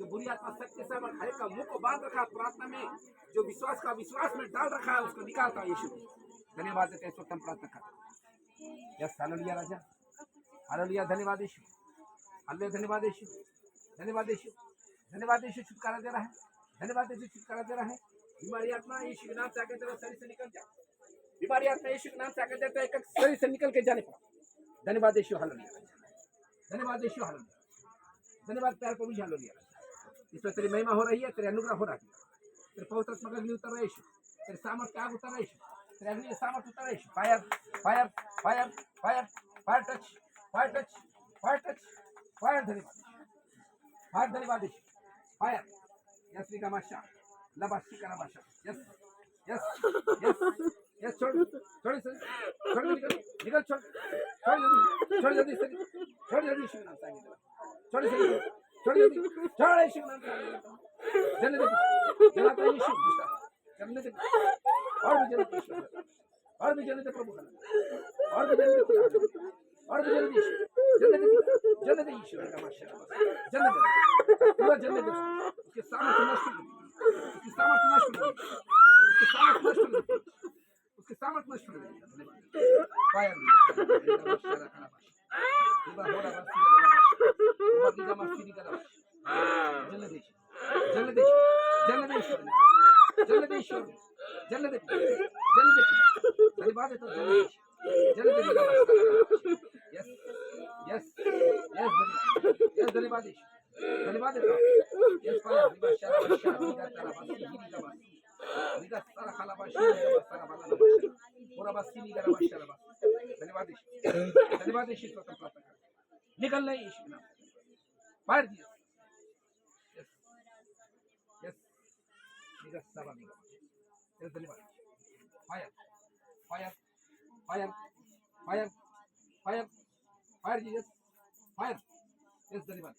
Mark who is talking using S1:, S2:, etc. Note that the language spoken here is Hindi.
S1: जो बुरी आत्मा सत्य से हर एक का मुंह को बांध रखा प्रार्थना में, जो विश्वास का विश्वास में डाल रखा है उसको निकालता यीशु। धन्यवाद देते हैं, स्वतंत्र प्रार्थना करते। यस हालेलुया राजा, हालेलुया, धन्यवाद यीशु, हालेलुया, धन्यवाद यीशु, धन्यवाद यीशु, धन्यवाद यीशु, छुटकारा दे रहा है, धन्यवाद यीशु, छुटकारा दे रहा है। बीमारी आत्मा यीशु के नाम से आकर तेरे शरीर से निकल जा, बीमारी आत्मा यीशु के नाम से आकर तेरे एक शरीर से निकल के जाने पड़ा। धन्यवाद यीशु, हालेलुया, धन्यवाद यीशु, हालेलुया, धन्यवाद प्यार प्रभु जी, हालेलुया। इसमें तेरी महिमा हो रही है, तेरे अनुग्रह हो रहा है, तेरे पवित्र आत्मा का अग्नि उतर रहा है यीशु, तेरे सामर्थ आग उतर रहा है यीशु, तेरे अग्नि सामर्थ उतर रहा है Yeshu. Fire fire fire fire fire touch, fire touch, fire touch, fire, धन्यवाद, फायर, धन्यवाद यीशु, फायर। यस का माशा लबाशी का लबाशा, यस यस यस यस, छोड़ छोड़ इसे, छोड़ निकल निकल, छोड़ छोड़ जल्दी, छोड़ जल्दी, छोड़ जल्दी, यीशु के नाम से आगे छोड़ इसे, छोड़ जल्दी, छोड़ यीशु के नाम से आगे जलने दे, जलाता यीशु दूसरा जलने दे, और भी जलने दे यीशु, और भी जलने दे प्रभु, और भी जलने दे, और भी जलने दे यीशु, जलने दे, जलने दे यीशु का माशा, जलने दे, पूरा जलने दे, उसके सामर्थ्य नष्ट हो, उसकी सामर्थ्य नष्ट हो, उसकी सामर्थ्य नष्ट हो, उसकी सामर्थ्य नष्ट हो। फायर धन्यवाद, धन्यवाद निकल रही यीशु नाम, फायर दिया, यस यस, धन्यवाद, fire fire fire fire fire fire Jesus, fire, yes, धन्यवाद।